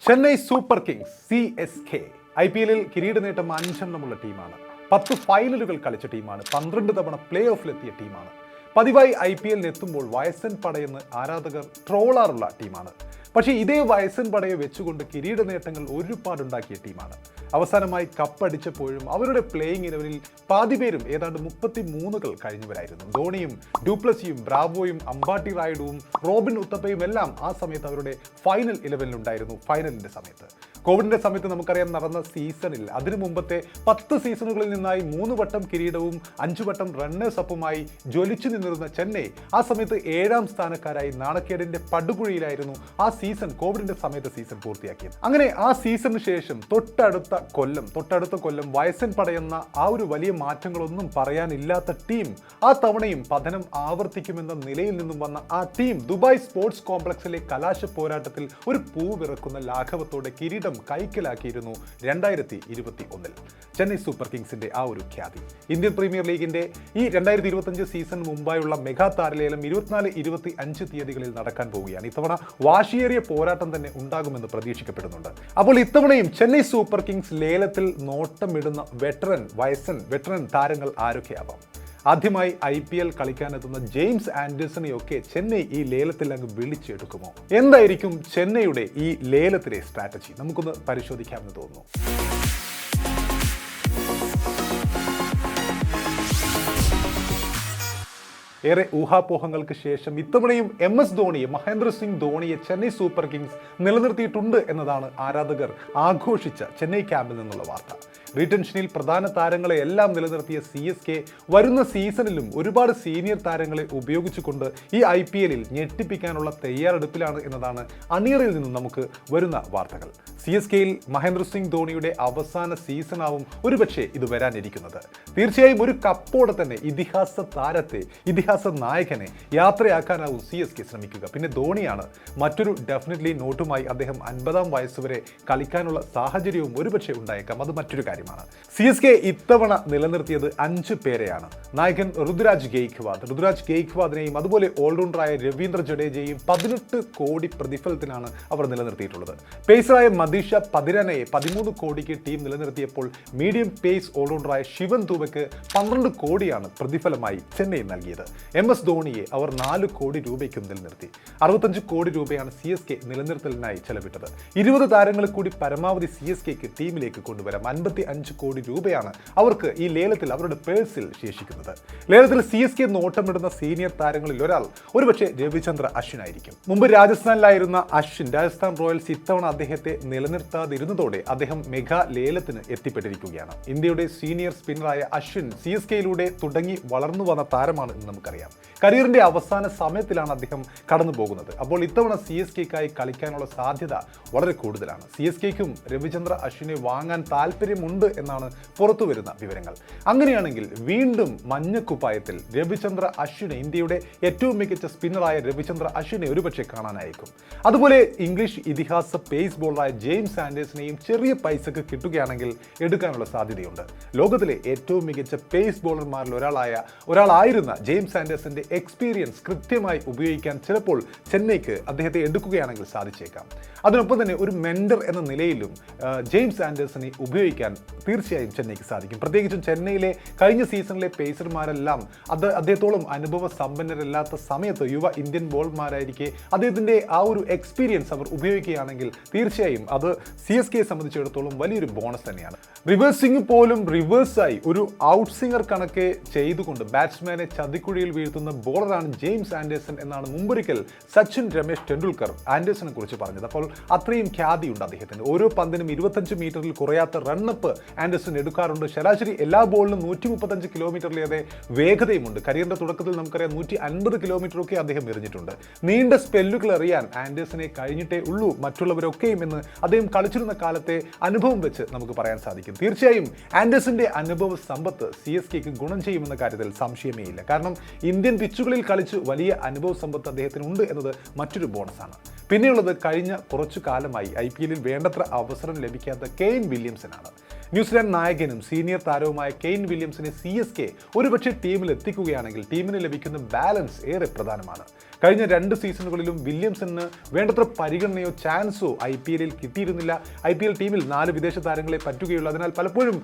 Chennai Super Kings CSK IPL-ൽ കിരീട നേട്ടം 5 ടീമാണ്. 10 ഫൈനലുകൾ കളിച്ച ടീമാണ്. 12 തവണ പ്ലേ ഓഫിലെത്തിയ ടീമാണ്. പതിവായി IPL-ൽ എത്തുമ്പോൾ വയസ്സൻ പടയെന്ന് ആരാധകർ ട്രോളാറുള്ള ടീമാണ്. പക്ഷേ ഇതേ വയസ്സൻ പടയെ വെച്ചുകൊണ്ട് കിരീട നേട്ടങ്ങൾ ഒരുപാടുണ്ടാക്കിയ ടീമാണ്. അവസാനമായി കപ്പടിച്ചപ്പോഴും അവരുടെ പ്ലേയിങ് ഇലവനിൽ പാതിപേരും ഏതാണ്ട് 33 കഴിഞ്ഞവരായിരുന്നു. ധോണിയും ഡ്യൂപ്ലസിയും ബ്രാവോയും അമ്പാട്ടി റായിഡുവും റോബിൻ ഉത്തപ്പയും എല്ലാം ആ സമയത്ത് അവരുടെ ഫൈനൽ ഇലവനിലുണ്ടായിരുന്നു. ഫൈനലിൻ്റെ സമയത്ത് കോവിഡിൻ്റെ സമയത്ത് നമുക്കറിയാം നടന്ന സീസണിൽ അതിനു മുമ്പത്തെ 10 സീസണുകളിൽ നിന്നായി 3 വട്ടം കിരീടവും 5 വട്ടം റണ്ണേഴ്സ് അപ്പുമായി ജ്വലിച്ചു നിന്നിരുന്ന ചെന്നൈ ആ സമയത്ത് 7ാം സ്ഥാനക്കാരായി നാണക്കേടിൻ്റെ പടുകുഴിയിലായിരുന്നു ആ സീസൺ, കോവിഡിൻ്റെ സമയത്ത് സീസൺ പൂർത്തിയാക്കിയത്. അങ്ങനെ ആ സീസണിന് ശേഷം തൊട്ടടുത്ത കൊല്ലം വയസ്സൻ പടയെന്ന ആ ഒരു വലിയ മാറ്റങ്ങളൊന്നും പറയാനില്ലാത്ത ടീം ആ തവണയും പതനം ആവർത്തിക്കുമെന്ന നിലയിൽ നിന്നും വന്ന ആ ടീം ദുബായ് സ്പോർട്സ് കോംപ്ലക്സിലെ കലാശ പോരാട്ടത്തിൽ ഒരു പൂവിറക്കുന്ന ലാഘവത്തോടെ കിരീടം കൈക്കലാക്കിയിരുന്നു 2021. ചെന്നൈ സൂപ്പർ കിങ്സിന്റെ ആ ഒരു ഖ്യാതി ഇന്ത്യൻ പ്രീമിയർ ലീഗിന്റെ ഈ 2025 സീസൺ മുമ്പായുള്ള മെഗാ താരലേലം 24-25 തീയതികളിൽ നടക്കാൻ പോവുകയാണ്. ഇത്തവണ വാശിയേറിയ പോരാട്ടം തന്നെ ഉണ്ടാകുമെന്ന് പ്രതീക്ഷിക്കപ്പെടുന്നുണ്ട്. അപ്പോൾ ഇത്തവണയും ചെന്നൈ സൂപ്പർ കിങ്സ് ലേലത്തിൽ നോട്ടമിടുന്ന വെറ്ററൻ താരങ്ങൾ ആരൊക്കെയാവാം? ആദ്യമായി IPL കളിക്കാനെത്തുന്ന ജെയിംസ് ആൻഡേഴ്സണെയൊക്കെ ചെന്നൈ ഈ ലേലത്തിൽ അങ്ങ് വിളിച്ചെടുക്കുമോ? എന്തായിരിക്കും ചെന്നൈയുടെ ഈ ലേലത്തിലെ സ്ട്രാറ്റജി? നമുക്കൊന്ന് പരിശോധിക്കാമെന്ന് തോന്നുന്നു. ഏറെ ഊഹാപോഹങ്ങൾക്ക് ശേഷം ഇത്തവണയും MS ധോണിയെ, മഹേന്ദ്ര സിംഗ് ധോണിയെ ചെന്നൈ സൂപ്പർ കിങ്സ് നിലനിർത്തിയിട്ടുണ്ട് എന്നതാണ് ആരാധകർ ആഘോഷിച്ച ചെന്നൈ ക്യാമ്പിൽ നിന്നുള്ള വാർത്ത. റീടെൻഷനിൽ പ്രധാന താരങ്ങളെ എല്ലാം നിലനിർത്തിയ CSK വരുന്ന സീസണിലും ഒരുപാട് സീനിയർ താരങ്ങളെ ഉപയോഗിച്ചുകൊണ്ട് ഈ IPL-ൽ ഞെട്ടിപ്പിക്കാനുള്ള തയ്യാറെടുപ്പിലാണ് എന്നതാണ് അണിയറിൽ നിന്നും നമുക്ക് വരുന്ന വാർത്തകൾ. CSK-ൽ മഹേന്ദ്ര സിംഗ് ധോണിയുടെ അവസാന സീസണാവും ഒരുപക്ഷെ ഇത് വരാനിരിക്കുന്നത്. തീർച്ചയായും ഒരു കപ്പോടെ തന്നെ ഇതിഹാസ നായകനെ യാത്രയാക്കാനാവും CSK ശ്രമിക്കുക. പിന്നെ ധോണിയാണ് മറ്റൊരു ഡെഫിനറ്റ്ലി നോട്ടുമായി. അദ്ദേഹം 50ാം വയസ്സുവരെ കളിക്കാനുള്ള സാഹചര്യവും ഒരുപക്ഷെ ഉണ്ടായേക്കാം. അത് മറ്റൊരു കാര്യമാണ്. CSK ഇത്തവണ നിലനിർത്തിയത് 5 പേരെയാണ്. നായകൻ ഋതുരാജ് ഗെയ്ക്വാദിനെയും അതുപോലെ ഓൾറൗണ്ടറായ രവീന്ദ്ര ജഡേജയെയും 18 കോടി പ്രതിഫലത്തിനാണ് അവർ നിലനിർത്തിയിട്ടുള്ളത്. പേസറായ മദീഷ പതിരനയെ 13 കോടിക്ക് ടീം നിലനിർത്തിയപ്പോൾ മീഡിയം പേസ് ഓൾറൗണ്ടറായ ശിവൻ ദുബെക്ക് 12 കോടിയാണ് പ്രതിഫലമായി ചെന്നൈ നൽകിയത്. MS ധോണിയെ അവർ 4 കോടി രൂപയ്ക്കും നിലനിർത്തി. 65 കോടി രൂപയാണ് CSK നിലനിർത്തലിനായി ചെലവിട്ടത്. 20 താരങ്ങൾ കൂടി പരമാവധി CSKക്ക് ടീമിലേക്ക് കൊണ്ടുവരാം. 55 കോടി രൂപയാണ് അവർക്ക് ഈ ലേലത്തിൽ അവരുടെ പേഴ്സിൽ ശേഷിക്കുന്നത്. ലേലത്തിൽ CSK നോട്ടമിടുന്ന സീനിയർ താരങ്ങളിൽ ഒരാൾ ഒരുപക്ഷെ രവിചന്ദ്ര അശ്വിനായിരിക്കും. മുമ്പ് രാജസ്ഥാനിലായിരുന്ന അശ്വിൻ രാജസ്ഥാൻ റോയൽസ് ഇത്തവണ അദ്ദേഹത്തെ നിലനിർത്താതിരുന്നതോടെ അദ്ദേഹം മെഗാ ലേലത്തിന് എത്തിപ്പെട്ടിരിക്കുകയാണ്. ഇന്ത്യയുടെ സീനിയർ സ്പിന്നറായ അശ്വിൻ CSK-യിലൂടെ തുടങ്ങി വളർന്നു വന്ന താരമാണ് എന്ന് നമുക്കറിയാം. കരിയറിന്റെ അവസാന സമയത്തിലാണ് അദ്ദേഹം കടന്നു പോകുന്നത്. അപ്പോൾ ഇത്തവണ CSK-ക്കായി കളിക്കാനുള്ള സാധ്യത വളരെ കൂടുതലാണ്. CSK-ക്കും രവിചന്ദ്ര അശ്വിനെ വാങ്ങാൻ താല്പര്യമുണ്ട് എന്നാണ് പുറത്തു വരുന്ന വിവരങ്ങൾ. അങ്ങനെയാണെങ്കിൽ വീണ്ടും മഞ്ഞക്കുപ്പായത്തിൽ രവിചന്ദ്ര അശ്വിനെ, ഇന്ത്യയുടെ ഏറ്റവും മികച്ച സ്പിന്നറായ രവിചന്ദ്ര അശ്വിനെ ഒരുപക്ഷെ കാണാനായിരിക്കും. അതുപോലെ ഇംഗ്ലീഷ് ഇതിഹാസ പേസ് ബോളറായ ജെയിംസ് ആൻഡേഴ്സണെയും ചെറിയ പൈസക്ക് കിട്ടുകയാണെങ്കിൽ എടുക്കാനുള്ള സാധ്യതയുണ്ട്. ലോകത്തിലെ ഏറ്റവും മികച്ച പേസ് ബോളർമാരിൽ ഒരാളായിരുന്ന ജെയിംസ് ആൻഡേഴ്സന്റെ എക്സ്പീരിയൻസ് കൃത്യമായി ഉപയോഗിക്കാൻ ചിലപ്പോൾ ചെന്നൈക്ക് അദ്ദേഹത്തെ എടുക്കുകയാണെങ്കിൽ സാധിച്ചേക്കാം. അതിനൊപ്പം തന്നെ ഒരു മെൻഡർ എന്ന നിലയിലും ജെയിംസ് ആൻഡേഴ്സനെ ഉപയോഗിക്കാൻ തീർച്ചയായും ചെന്നൈക്ക് സാധിക്കും. പ്രത്യേകിച്ചും ചെന്നൈയിലെ കഴിഞ്ഞ സീസണിലെ പേസർമാരെല്ലാം അദ്ദേഹത്തോളം അനുഭവ സമ്പന്നരല്ലാത്ത സമയത്ത് യുവ ഇന്ത്യൻ ബോളർമാരായിരിക്കെ അദ്ദേഹത്തിൻ്റെ ആ ഒരു എക്സ്പീരിയൻസ് അവർ ഉപയോഗിക്കുകയാണെങ്കിൽ തീർച്ചയായും അത് CSKയെ സംബന്ധിച്ചിടത്തോളം വലിയൊരു ബോണസ് തന്നെയാണ്. റിവേഴ്സിംഗ് പോലും റിവേഴ്സായി ഒരു ഔട്ട് സിംഗർ കണക്കെ ചെയ്തുകൊണ്ട് ബാറ്റ്സ്മാനെ ചതിക്കുഴിയിൽ വീഴ്ത്തുന്ന ബോളറാണ് ജെയിംസ് ആൻഡേഴ്സൺ എന്നാണ് മുമ്പൊരിക്കൽ സച്ചിൻ രമേശ് ടെണ്ടുൽക്കർ ആൻഡേഴ്സനെ കുറിച്ച് പറഞ്ഞത്. അപ്പോൾ അത്രയും ഖ്യാതിയുണ്ട് അദ്ദേഹത്തിന്. ഓരോ പന്തിനും 25 മീറ്ററിൽ കുറയാത്ത റണ്ണപ്പ് ആൻഡേഴ്സൺ എടുക്കാറുണ്ട്. ശരാശരി എല്ലാ ബോളിനും 135 കിലോമീറ്ററിലേറെ വേഗതയുമുണ്ട്. കരിയറിന്റെ തുടക്കത്തിൽ നമുക്കറിയാം 150 കിലോമീറ്ററൊക്കെ അദ്ദേഹം എറിഞ്ഞിട്ടുണ്ട്. നീണ്ട സ്പെല്ലുകൾ എറിയാൻ ആൻഡേഴ്സനെ കഴിഞ്ഞിട്ടേ ഉള്ളൂ മറ്റുള്ളവരൊക്കെയും എന്ന് അദ്ദേഹം കളിച്ചിരുന്ന കാലത്തെ അനുഭവം വെച്ച് നമുക്ക് പറയാൻ സാധിക്കും. തീർച്ചയായും ആൻഡേഴ്സന്റെ അനുഭവ സമ്പത്ത് CSKക്ക് ഗുണം ചെയ്യുമെന്ന കാര്യത്തിൽ സംശയമേ ഇല്ല. കാരണം ഇന്ത്യൻ പിച്ചുകളിൽ കളിച്ച് വലിയ അനുഭവ സമ്പത്ത് അദ്ദേഹത്തിനുണ്ട് എന്നത് മറ്റൊരു ബോണസാണ്. പിന്നെയുള്ളത് കഴിഞ്ഞ കുറച്ചു കാലമായി IPL-ൽ വേണ്ടത്ര അവസരം ലഭിക്കാത്ത കെയ്ൻ വില്യംസനാണ്. ന്യൂസിലാൻഡ് നായകനും സീനിയർ താരവുമായ കെയ്ൻ വില്യംസിനെ CSK ഒരുപക്ഷെ ടീമിൽ എത്തിക്കുകയാണെങ്കിൽ ടീമിന് ലഭിക്കുന്ന ബാലൻസ് ഏറെ പ്രധാനമാണ്. കഴിഞ്ഞ 2 സീസണുകളിലും വില്യംസന് വേണ്ടത്ര പരിഗണനയോ ചാൻസോ IPL കിട്ടിയിരുന്നില്ല. IPL ടീമിൽ 4 വിദേശ താരങ്ങളെ പറ്റുകയുള്ളൂ. അതിനാൽ പലപ്പോഴും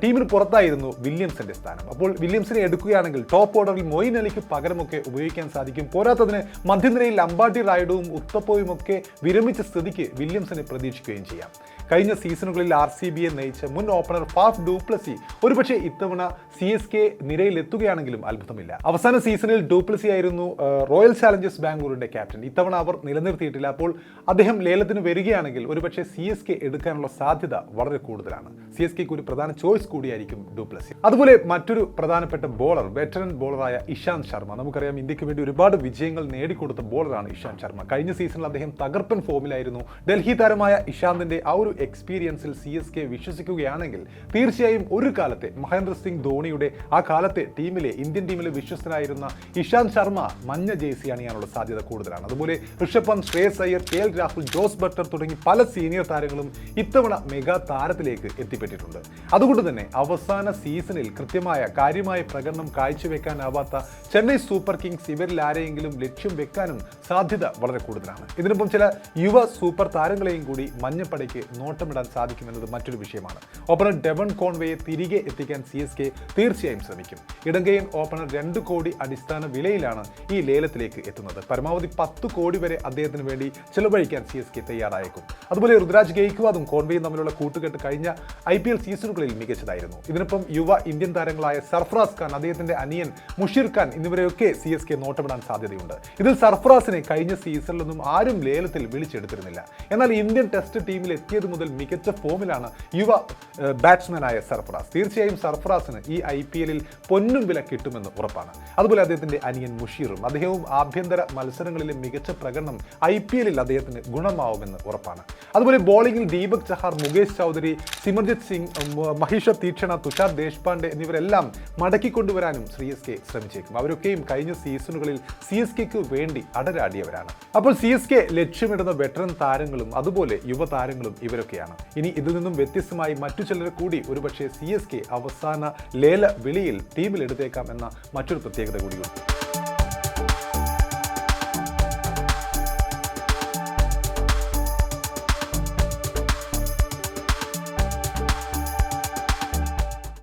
ടീമിന് പുറത്തായിരുന്നു വില്യംസിന്റെ സ്ഥാനം. അപ്പോൾ വില്യംസിനെ എടുക്കുകയാണെങ്കിൽ ടോപ്പ് ഓർഡറിൽ മൊയിൻ അലിക്ക് പകരമൊക്കെ ഉപയോഗിക്കാൻ സാധിക്കും. പോരാത്തതിന് മധ്യനിരയിൽ അമ്പാട്ടി റായിഡുവും ഉത്തപ്പയും ഒക്കെ വിരമിച്ച സ്ഥിതിക്ക് വില്യംസിനെ പ്രതീക്ഷിക്കുകയും ചെയ്യാം. കഴിഞ്ഞ സീസണുകളിൽ RCBയെ നയിച്ച മുൻ ഓപ്പണർ ഫാഫ് ഡൂപ്ലസി ഒരുപക്ഷെ ഇത്തവണ CSK നിരയിൽ എത്തുകയാണെങ്കിലും അത്ഭുതമില്ല. അവസാന സീസണിൽ ഡൂപ്ലസി ആയിരുന്നു റോയൽ ചാലഞ്ചേഴ്സ് ബാംഗ്ലൂരിന്റെ ക്യാപ്റ്റൻ. ഇത്തവണ അവർ നിലനിർത്തിയിട്ടില്ല. അപ്പോൾ അദ്ദേഹം ലേലത്തിന് വരികയാണെങ്കിൽ ഒരുപക്ഷെ CSK എടുക്കാനുള്ള സാധ്യത വളരെ കൂടുതലാണ്. CSKക്ക് ഒരു പ്രധാന ചോയ്സ് കൂടിയായിരിക്കും ഡൂപ്ലസി. അതുപോലെ മറ്റൊരു പ്രധാനപ്പെട്ട ബോളർ, വെറ്ററൻ ബോളറായ ഇഷാന്ത് ശർമ്മ. നമുക്കറിയാം ഇന്ത്യക്ക് വേണ്ടി ഒരുപാട് വിജയങ്ങൾ നേടിക്കൊടുത്ത ബോളറാണ് ഇഷാന്ത് ശർമ്മ. കഴിഞ്ഞ സീസണിൽ അദ്ദേഹം തകർപ്പൻ ഫോമിലായിരുന്നു. ഡൽഹി താരമായ ഇഷാന്തിന്റെ ആ ഒരു എക്സ്പീരിയൻസിൽ CSK വിശ്വസിക്കുകയാണെങ്കിൽ തീർച്ചയായും ഒരു കാലത്തെ മഹേന്ദ്ര സിംഗ് ധോണിയുടെ ആ കാലത്തെ ഇന്ത്യൻ ടീമിലെ വിശ്വസ്തനായിരുന്ന ഇഷാന്ത് ശർമ്മ മഞ്ഞ ജേഴ്സി അണിയാനുള്ള സാധ്യത കൂടുതലാണ്. അതുപോലെ ഋഷഭ് പന്ത്, ശ്രേയസ് അയ്യർ, KL രാഹുൽ, ജോസ് ബട്ടർ തുടങ്ങി പല സീനിയർ താരങ്ങളും ഇത്തവണ മെഗാ താരത്തിലേക്ക് എത്തിപ്പെട്ടിട്ടുണ്ട്. അതുകൊണ്ട് തന്നെ അവസാന സീസണിൽ കാര്യമായ പ്രകടനം കാഴ്ചവെക്കാനാവാത്ത ചെന്നൈ സൂപ്പർ കിങ്സ് ഇവരിൽ ആരെയെങ്കിലും ലക്ഷ്യം വെക്കാനും സാധ്യത വളരെ കൂടുതലാണ്. ഇതിനൊപ്പം ചില യുവ സൂപ്പർ താരങ്ങളെയും കൂടി മഞ്ഞപ്പടയ്ക്ക് നോട്ടമിടാൻ സാധിക്കുമെന്നത് മറ്റൊരു വിഷയമാണ്. ഓപ്പണർ ഡെവൺ കോൺവേയെ തിരികെ എത്തിക്കാൻ CSK തീർച്ചയായും ശ്രമിക്കും. ഇടങ്കയൻ ഓപ്പണർ 2 കോടി അടിസ്ഥാന വിലയിലാണ് ഈ ലേലത്തിലേക്ക് എത്തുന്നത്. പരമാവധി 10 കോടി വരെ അദ്ദേഹത്തിന് വേണ്ടി ചെലവഴിക്കാൻ CSK തയ്യാറായേക്കും. അതുപോലെ ഋതുരാജ് ഗെയ്ക്വാദും കോൺവേയും തമ്മിലുള്ള കൂട്ടുകെട്ട് കഴിഞ്ഞ IPL സീസണുകളിൽ മികച്ചതായിരുന്നു. ഇതിനൊപ്പം യുവ ഇന്ത്യൻ താരങ്ങളായ സർഫറാസ് ഖാൻ, അദ്ദേഹത്തിന്റെ അനിയൻ മുഷീർ ഖാൻ എന്നിവരെയൊക്കെ CSK നോട്ടമിടാൻ സാധ്യതയുണ്ട്. ഇതിൽ സർഫറാസിനെ കഴിഞ്ഞ സീസണിലൊന്നും ആരും ലേലത്തിൽ വിളിച്ചെടുത്തിരുന്നില്ല. എന്നാൽ ഇന്ത്യൻ ടെസ്റ്റ് ടീമിൽ എത്തിയത് മുതൽ മികച്ച ഫോമിലാണ് യുവ ബാറ്റ്സ്മാനായ സർഫറാസ്. തീർച്ചയായും സർഫറാസിന് ഈ IPL പൊന്നും വില കിട്ടുമെന്ന് ഉറപ്പാണ്. അതുപോലെ അദ്ദേഹത്തിന്റെ അനിയൻ മുഷീറും, അദ്ദേഹവും ആഭ്യന്തര മത്സരങ്ങളിലെ മികച്ച പ്രകടനം IPL അദ്ദേഹത്തിന് ഗുണമാവുമെന്ന് ഉറപ്പാണ്. അതുപോലെ ബോളിംഗിൽ ദീപക് ചഹാർ, മുകേഷ് ചൗധരി, സിമർജിത് സിംഗ്, മഹീഷ തീക്ഷണ, തുഷാർ ദേശ്പാണ്ഡെ എന്നിവരെല്ലാം മടക്കിക്കൊണ്ടുവരാനും CSK ശ്രമിച്ചേക്കും. അവരൊക്കെയും കഴിഞ്ഞ സീസണുകളിൽ CSKക്ക് വേണ്ടി അടരാടിയവരാണ്. അപ്പോൾ CSK ലക്ഷ്യമിടുന്ന വെറ്ററൻ താരങ്ങളും അതുപോലെ യുവതാരങ്ങളും ഇവരൊക്കെയാണ്. ഇനി ഇതിൽ നിന്നും വ്യത്യസ്തമായി മറ്റു ചിലരെ കൂടി ഒരുപക്ഷെ CSK അവസാന ലേല വിളിയിൽ ടീമിൽ എടുത്തേക്കാം എന്ന മറ്റൊരു പ്രത്യേകത കൂടിയുണ്ട്.